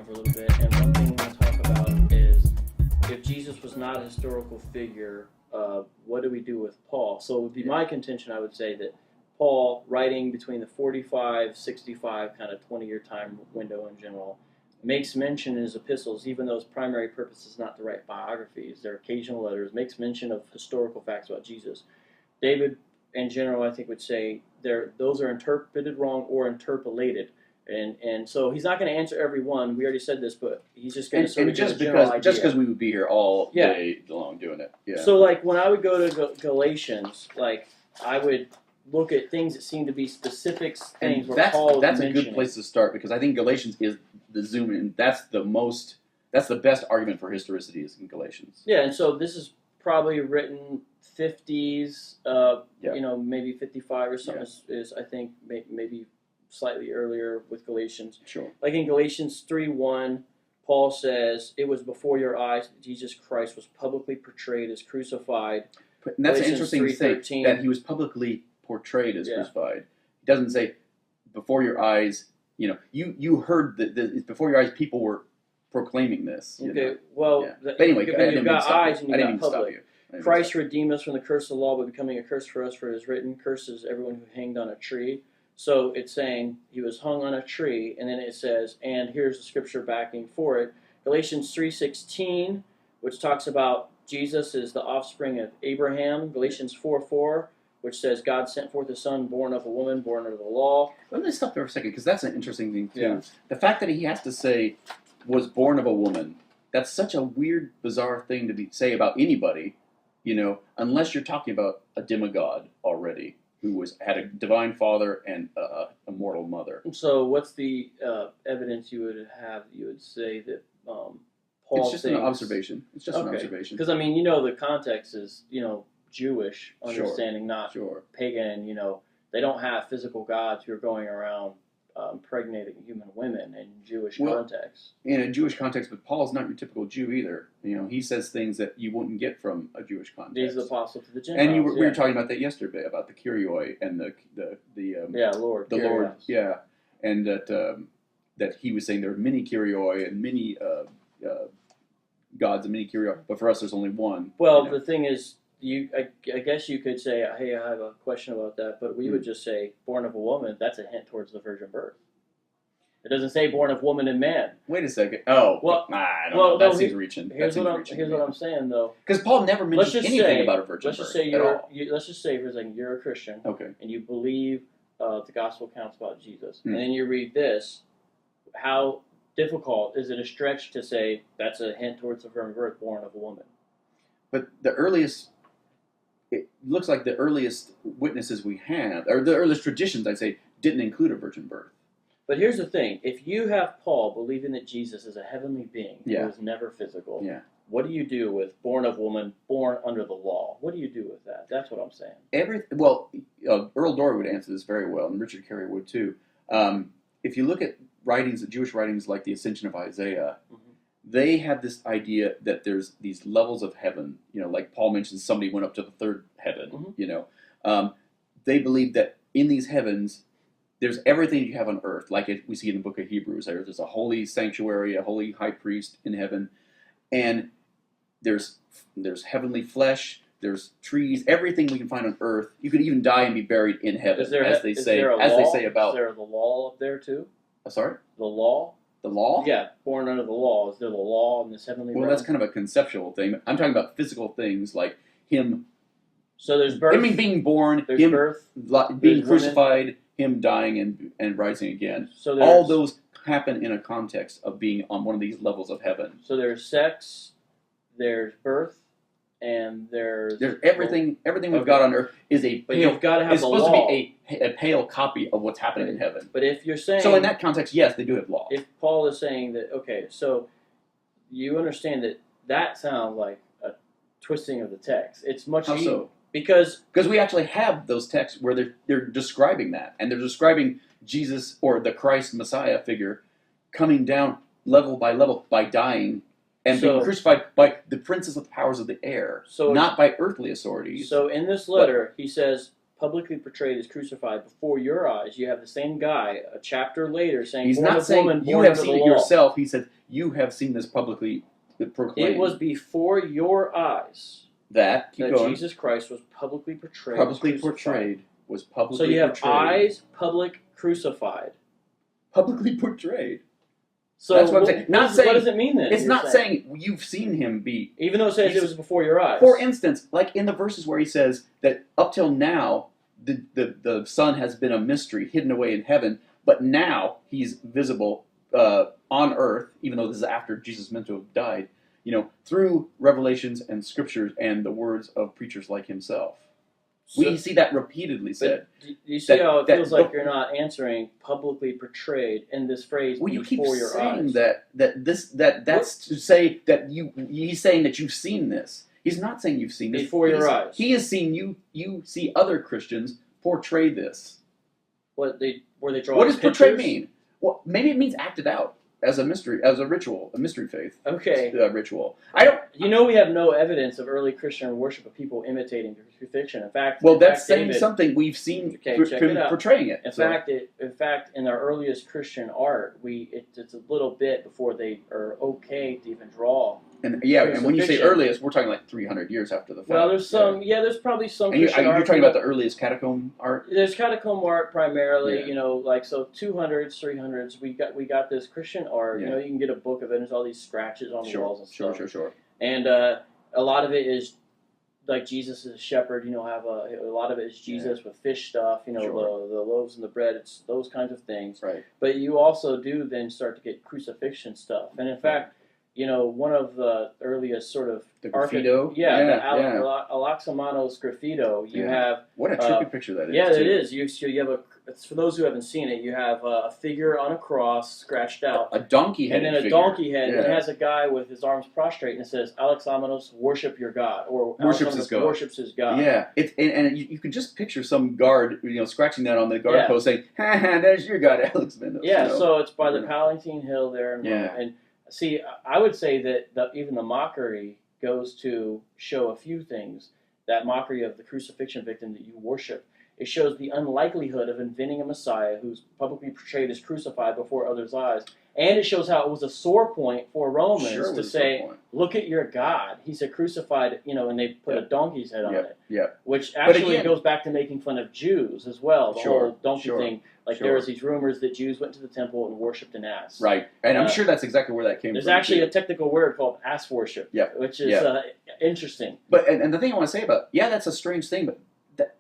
for a little bit, and one thing we want to talk about is if Jesus was not a historical figure, what do we do with Paul? So it would be my contention, I would say, that Paul, writing between the 45, 65, kind of 20-year time window in general, makes mention in his epistles, even though his primary purpose is not to write biographies, they're occasional letters, makes mention of historical facts about Jesus. David, in general, I think would say those are interpreted wrong or interpolated. And so he's not going to answer every one. We already said this, but he's just going to sort of give a general idea. Just because we would be here all day long doing it. Yeah. So, like, when I would go to Galatians, like, I would look at things that seem to be specific things where Paul is that's a good place to start, because I think Galatians is the zoom in. That's the best argument for historicity is in Galatians. Yeah, and so this is probably written 50s, maybe 55 or something is I think maybe slightly earlier with Galatians. Sure. Like in Galatians 3:1, Paul says, "It was before your eyes that Jesus Christ was publicly portrayed as crucified." And that's an interesting thing, that he was publicly portrayed as crucified. He doesn't say, before your eyes, you heard that before your eyes people were proclaiming this. Okay, well, but anyway, you've got eyes and you've got public. You. Christ redeemed us from the curse of the law by becoming a curse for us, for it is written, curses everyone who hanged on a tree. So it's saying he was hung on a tree, and then it says, and here's the scripture backing for it. Galatians 3:16, which talks about Jesus is the offspring of Abraham. Galatians 4:4, which says God sent forth a son born of a woman, born under the law. Let me stop there for a second, because that's an interesting thing too. Yeah. The fact that he has to say was born of a woman, that's such a weird, bizarre thing to say about anybody, unless you're talking about a demigod already, who had a divine father and a mortal mother. So what's the evidence you would have? You would say that Paul It's just an observation. It's just an observation. Because, the context is, Jewish understanding, not pagan. They don't have physical gods who are going around impregnating human women in Jewish context. In a Jewish context, but Paul's not your typical Jew either. He says things that you wouldn't get from a Jewish context. He's the apostle to the Gentiles. And we were talking about that yesterday, about the Kyrioi and the Lord. The Lord, and that he was saying there are many Kyrioi and many gods and many Kyrioi, but for us there's only one. Well, the thing is, I guess you could say, hey, I have a question about that, but we would just say, born of a woman, that's a hint towards the virgin birth. It doesn't say born of woman and man. Wait a second. Oh, well, I don't know. That seems reaching. Here's what I'm saying, though. Because Paul never mentioned anything about a virgin birth at all. Let's just say for a second, you're a Christian, and you believe the gospel accounts about Jesus, and then you read this. How difficult is it a stretch to say that's a hint towards the virgin birth, born of a woman? But it looks like the earliest witnesses we have, or the earliest traditions, I'd say, didn't include a virgin birth. But here's the thing. If you have Paul believing that Jesus is a heavenly being who was never physical, what do you do with born of woman, born under the law? What do you do with that? That's what I'm saying. Earl Dory would answer this very well, and Richard Carey would too. If you look at Jewish writings like the Ascension of Isaiah, they have this idea that there's these levels of heaven. Like Paul mentions, somebody went up to the third heaven. They believe that in these heavens, there's everything you have on earth, like we see in the book of Hebrews. There's a holy sanctuary, a holy high priest in heaven, and there's heavenly flesh. There's trees, everything we can find on earth. You could even die and be buried in heaven, Is there the law up there too? Sorry, the law. The law? Yeah, born under the law. Is there the law in this heavenly realm? Well, that's kind of a conceptual thing. I'm talking about physical things like him. So there's birth. Him being born. There's him birth. Being crucified. Him dying and rising again. So all those happen in a context of being on one of these levels of heaven. So there's sex, there's birth, and there's everything. Everything we've got on earth is a but pale. You've got to have it's the supposed law. to be a pale copy of what's happening in heaven. But if you're saying so, in that context, yes, they do have law. If Paul is saying that, so you understand that sounds like a twisting of the text. It's much How so? Because we actually have those texts where they're describing that, and they're describing Jesus or the Christ Messiah figure coming down level by dying and being crucified by the princes of the powers of the air, not by earthly authorities. So in this letter, he says publicly portrayed as crucified before your eyes. You have the same guy a chapter later saying, He's born not of saying woman, you born have under seen the it law. yourself. He said you have seen this publicly proclaimed. It was before your eyes that Jesus Christ was publicly portrayed. publicly as crucified. portrayed was publicly So you have portrayed. eyes, public, crucified. Publicly portrayed. So That's what I'm saying. Not saying what does it mean then? It's you're not saying you've seen him be. Even though it says it was before your eyes. For instance, like in the verses where he says that up till now the Son has been a mystery hidden away in heaven, but now he's visible on earth, even though this is after Jesus is meant to have died, through revelations and scriptures and the words of preachers like himself. We see that repeatedly said. Do you see how it feels like you're not answering publicly portrayed in this phrase Well, you keep before your saying eyes? that's to say that he's saying that you've seen this. He's not saying you've seen this. Before your eyes. He has seen you see other Christians portray this. Were they drawing What does portray pictures? mean? Well, maybe it means acted out as a mystery, as a ritual, a mystery faith. Okay. Ritual. I don't. We have no evidence of early Christian worship of people imitating the crucifixion. In fact, That's saying David, something we've seen check it out. portraying it. In fact, in our earliest Christian art, it's a little bit before they are okay to even draw. And when you say earliest, we're talking like 300 years after the fact. Well, there's some. Yeah, there's probably some. And you're Christian art talking about the earliest catacomb art. There's catacomb art primarily. So 200s, 300s. We got this Christian art. Yeah. You can get a book of it. And there's all these scratches on the walls and stuff. Sure. And a lot of it is like Jesus is a shepherd. Have a lot of it is Jesus with fish stuff. The loaves and the bread. It's those kinds of things. Right. But you also do then start to get crucifixion stuff. And in fact, one of the earliest sort of the graffito. Alaxamanos graffito. You have what a trippy picture that is. Yeah, it is. You have it's for those who haven't seen it. You have a figure on a cross scratched out, a donkey head, and then a donkey head. And it has a guy with his arms prostrate, and it says Alaxamanos, worship your God, or worships his God. Worships his God. Yeah, and you can just picture some guard, scratching that on the guard post, saying, "Ha ha, there's your God, Alaxamanos." Yeah, so it's by the Palatine Hill there, and see, I would say that even the mockery goes to show a few things. That mockery of the crucifixion victim that you worship. It shows the unlikelihood of inventing a Messiah who's publicly portrayed as crucified before others' eyes. And it shows how it was a sore point for Romans to say, look at your God. He's a crucified, and they put a donkey's head on it. Yeah. Which actually goes back to making fun of Jews as well. The whole donkey thing. There was these rumors that Jews went to the temple and worshipped an ass. Right. And I'm sure that's exactly where that came from. There's actually a technical word called ass worship. Which is interesting. But and the thing I want to say about, that's a strange thing, but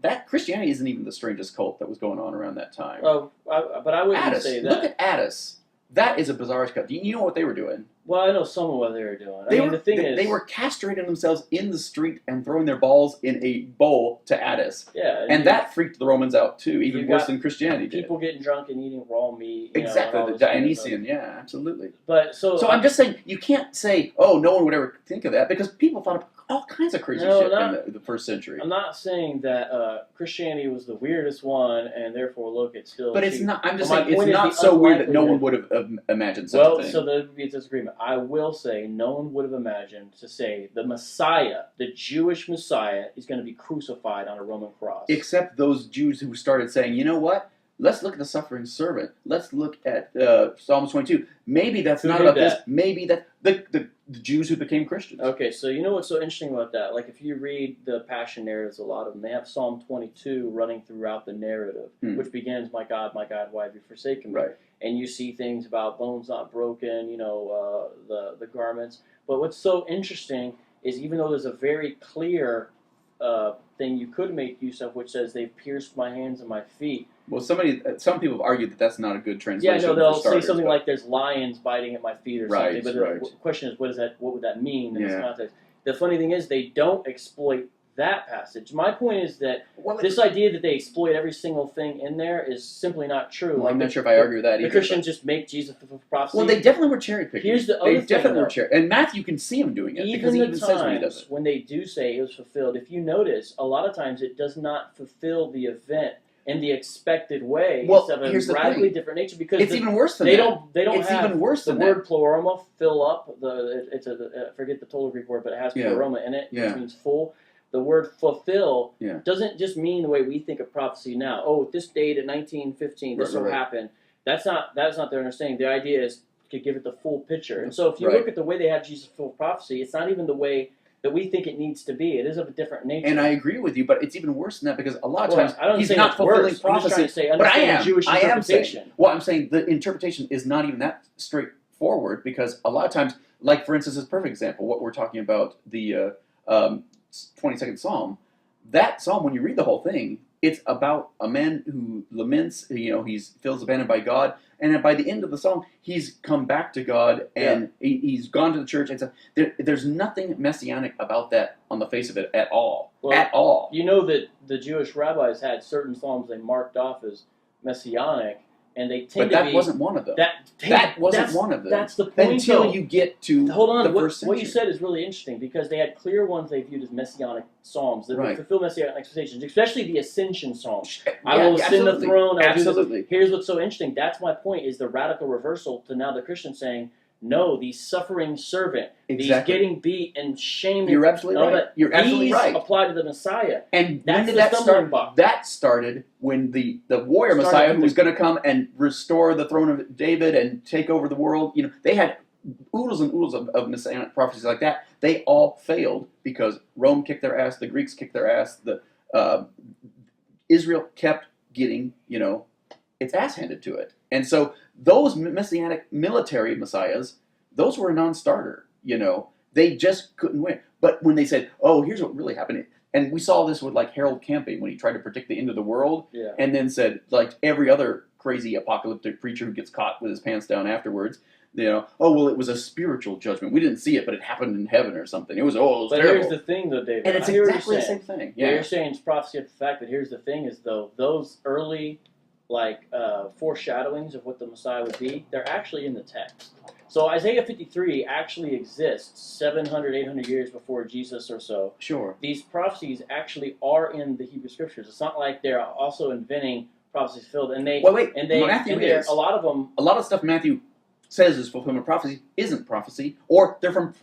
that Christianity isn't even the strangest cult that was going on around that time. Oh, but I wouldn't say that. Look at Addis. That is a bizarre cult. Do you know what they were doing? Well, I know some of what they were doing. They were castrating themselves in the street and throwing their balls in a bowl to Addis. Yeah. And that freaked the Romans out, too, even worse than Christianity did. People getting drunk and eating raw meat. Exactly, the Dionysian, absolutely. So I'm just saying, you can't say, no one would ever think of that, because people thought of all kinds of crazy shit in the first century. I'm not saying that Christianity was the weirdest one, and therefore, look, it's still... But it's not, I'm just saying, it's not so weird that no one would have imagined such a thing. So there would be a disagreement. I will say, no one would have imagined to say the Messiah, the Jewish Messiah, is going to be crucified on a Roman cross. Except those Jews who started saying, you know what? Let's look at the suffering servant. Let's look at Psalm 22. Maybe that's not about this. Maybe that the Jews who became Christians. Okay, so you know what's so interesting about that? Like if you read the Passion narratives, a lot of them, they have Psalm 22 running throughout the narrative, which begins, my God, why have you forsaken me? Right. And you see things about bones not broken, the garments. But what's so interesting is even though there's a very clear thing you could make use of, which says they've pierced my hands and my feet. Well, some people have argued that that's not a good translation. Yeah, no, they'll say something like "there's lions biting at my feet" or something. But the question is, what would that mean in this context? The funny thing is, they don't exploit that passage. My point is that this idea that they exploit every single thing in there is simply not true. Well, I'm not sure if I agree with that either. The Christians just make Jesus the prophecy. Well, they definitely were cherry picking. Here's the other thing, and Matthew can see him doing it because he even says when he does it. When they do say it was fulfilled, if you notice, a lot of times it does not fulfill the event in the expected way. Well, it's of a radically different nature because it's even worse than that. They don't it's have even worse than the word pleroma, fill up. I forget the total Greek word, but it has pleroma in it, which means full. the word fulfill Yeah. doesn't just mean the way we think of prophecy now. Oh, this date in 1915, this will happen. That's not their understanding. The idea is to give it the full picture. And so if you look at the way they have Jesus fulfill prophecy, it's not even the way that we think it needs to be. It is of a different nature. And I agree with you, but it's even worse than that because a lot of times he's say not fulfilling prophecy. I'm just trying to say, understand Jewish interpretation. I'm saying the interpretation is not even that straightforward because a lot of times, like for instance, this perfect example, what we're talking about, the 22nd Psalm, that Psalm, when you read the whole thing, it's about a man who laments, he feels abandoned by God, and by the end of the song, he's come back to God, and he's gone to the church, and so there's nothing messianic about that on the face of it at all. Well, at all. You know that the Jewish rabbis had certain psalms they marked off as messianic, and they tend But that wasn't one of them. That wasn't one of them. That's the point, Until you get to hold on, the first century. What you said is really interesting, because they had clear ones they viewed as messianic psalms that would fulfill messianic expectations, especially the Ascension Psalm. I will ascend the throne. Absolutely. Here's what's so interesting. That's my point, is the radical reversal to now the Christians saying, no, the suffering servant, these getting beat and shamed. You're absolutely right. You're absolutely right. These apply to the Messiah. And when did that start? That started when the warrior Messiah, who was going to come and restore the throne of David and take over the world, they had oodles and oodles of messianic prophecies like that. They all failed because Rome kicked their ass, the Greeks kicked their ass, Israel kept getting, its ass handed to it. And so those messianic military messiahs, those were a non-starter, They just couldn't win. But when they said, oh, here's what really happened, and we saw this with like Harold Camping when he tried to predict the end of the world, and then said, like every other crazy apocalyptic preacher who gets caught with his pants down afterwards, oh, well, it was a spiritual judgment. We didn't see it, but it happened in heaven or something. It was terrible. Here's the thing, though, David. And it's exactly the same thing. Yeah, you're saying it's prophecy of the fact that here's the thing is, though, those early foreshadowings of what the Messiah would be, they're actually in the text. So Isaiah 53 actually exists 700, 800 years before Jesus or so. Sure. These prophecies actually are in the Hebrew Scriptures. It's not like they're also inventing prophecies filled. And they, Matthew is. A lot of them. A lot of stuff Matthew says is fulfillment of prophecy isn't prophecy, or they're from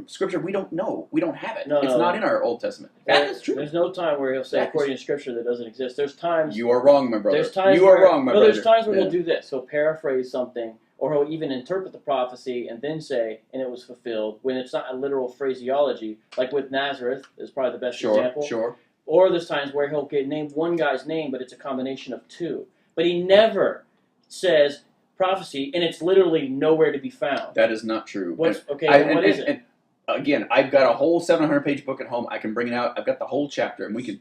Scripture we don't know. We don't have it. It's not in our Old Testament. That is true. There's no time where he'll say according to Scripture that doesn't exist. There's times... You are wrong, my brother. There's times there's times where he'll do this. He'll paraphrase something, or he'll even interpret the prophecy and then say, and it was fulfilled, when it's not a literal phraseology, like with Nazareth is probably the best example. Sure. Or there's times where he'll name one guy's name, but it's a combination of two. But he never says prophecy, and it's literally nowhere to be found. That is not true. What is it? Again, I've got a whole 700-page book at home. I can bring it out. I've got the whole chapter, and we can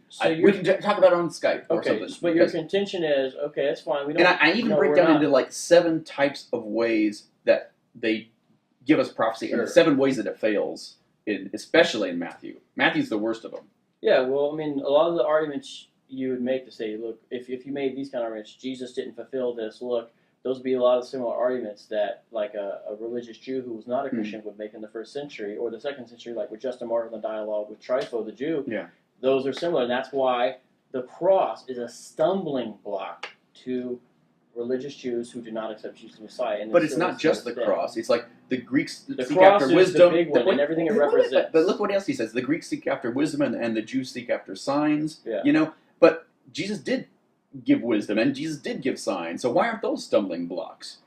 talk about it on Skype or something. But your contention is, okay, that's fine. We don't. And I even break down into like 7 types of ways that they give us prophecy, and 7 ways that it fails, especially in Matthew. Matthew's the worst of them. Yeah, well, I mean, a lot of the arguments you would make to say, look, if you made these kind of arguments, Jesus didn't fulfill this, look, those would be a lot of similar arguments that like a religious Jew who was not a Christian would make in the 1st century or the 2nd century, like with Justin Martyr in the dialogue with Trypho the Jew. Yeah. Those are similar, and that's why the cross is a stumbling block to religious Jews who do not accept Jesus as Messiah. But it's not just the cross. It's like the Greeks seek cross after wisdom. The big one, and everything it represents. But look what else he says. The Greeks seek after wisdom, and the Jews seek after signs. Yeah. But Jesus did give wisdom, and Jesus did give signs. So why aren't those stumbling blocks?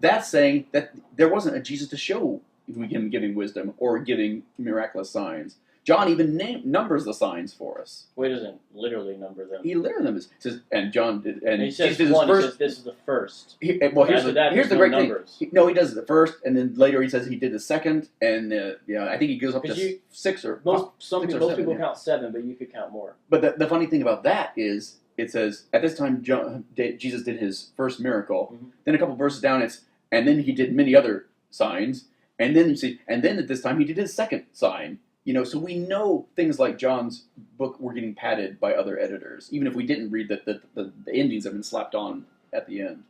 That's saying that there wasn't a Jesus to show him giving wisdom or giving miraculous signs. John even numbers the signs for us. Well, he doesn't literally number them. He literally numbers. Says, and John did, and he says he says this is the first. Here's the great thing. He does the first, and then later he says he did the second, and I think he goes up to 6 or most people count 7, but you could count more. But the funny thing about that is, it says, at this time, Jesus did his first miracle. Mm-hmm. Then a couple verses down, and then he did many other signs. And then and then at this time, he did his second sign. So we know things like John's book were getting padded by other editors, even if we didn't read that the endings have been slapped on at the end.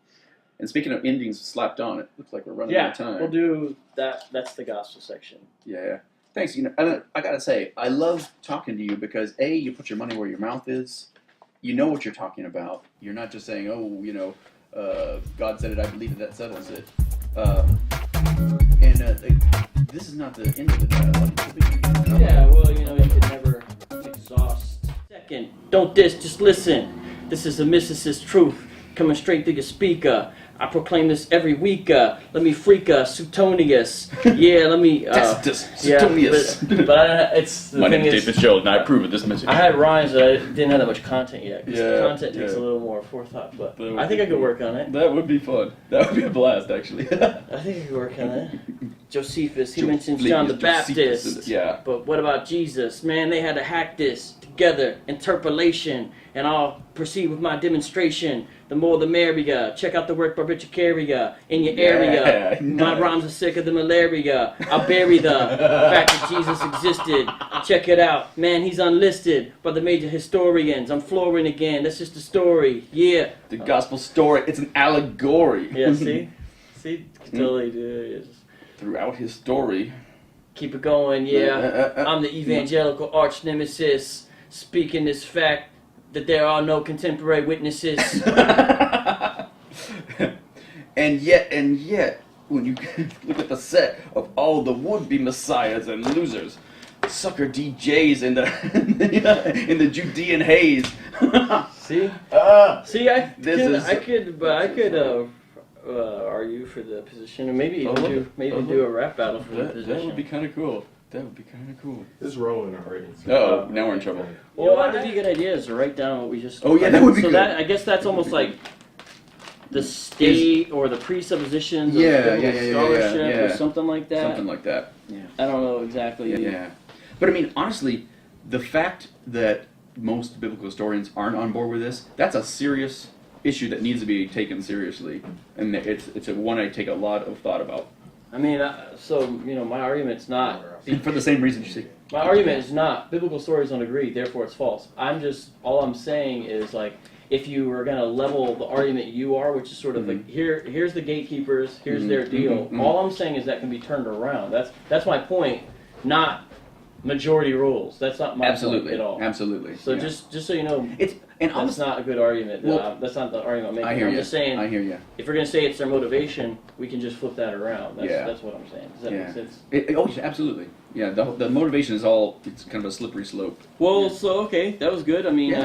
And speaking of endings slapped on, it looks like we're running out of time. We'll do that. That's the gospel section. Yeah. Thanks. I gotta say, I love talking to you because A, you put your money where your mouth is. You know what you're talking about. You're not just saying, God said it, I believe it, that settles it. This is not the end of the dialogue. Yeah, well, you could never exhaust. Second, don't diss, just listen. This is a mysticist truth coming straight through your speaker. I proclaim this every week. Let me freak Suetonius. Yeah, let me. Tacitus, Suetonius. But it's the My thing name is is, David Jones, and I approve of this message. I had rhymes, but I didn't have that much content yet. 'Cause Yeah, the content takes yeah. a little more forethought, but That would I think be I could cool. work on it. That would be fun. That would be a blast, actually. I think I could work on it. Josephus, he mentions John the Josephus, Baptist. yeah. But what about Jesus? Man, they had to hack this together. Interpolation. And I'll proceed with my demonstration. The more the merrier. Check out the work by Richard Carrier in your area. My nice. rhymes are sicker than malaria. I'll bury the fact that Jesus existed. Check it out. Man, he's unlisted by the major historians. I'm flooring again. That's just a story. Yeah. The gospel story, it's an allegory. Yeah, see? See? Totally do. Just Throughout his story. keep it going, yeah. I'm the evangelical arch nemesis. Speaking this fact that there are no contemporary witnesses. and yet, when you look at the set of all the would-be messiahs and losers, sucker DJs in the Judean haze. See? See, I could argue for the position, and maybe even do a rap battle for the position. That would be kind of cool. That would be kind of cool. It's rolling already. Uh-oh, now we're in trouble. Well, what would be a good idea is to write down what we just. Oh, yeah, that would be so good. I guess that's almost like the state or the presuppositions of Yeah, biblical scholarship yeah. or something like that. Something like that. Yeah. I don't know exactly. Yeah. But I mean, honestly, the fact that most biblical historians aren't on board with this, that's a serious issue that needs to be taken seriously. And it's a one I take a lot of thought about. I mean, my argument's not. And for the same reason you see. My argument is not biblical stories don't agree, therefore it's false. All I'm saying is like, if you were gonna level the argument you are, which is sort of like here's the gatekeepers, here's their deal. All I'm saying is that can be turned around. That's my point, not majority rules. That's not my point at all. Absolutely. So just so you know, That's not a good argument. That's not the argument I'm making. I hear I'm you. just saying. I hear you. If we're gonna say it's their motivation, we can just flip that around. That's what I'm saying. Does that make sense? Yeah, absolutely. Yeah, the motivation is it's kind of a slippery slope. Well, so okay, that was good. I mean. Yeah.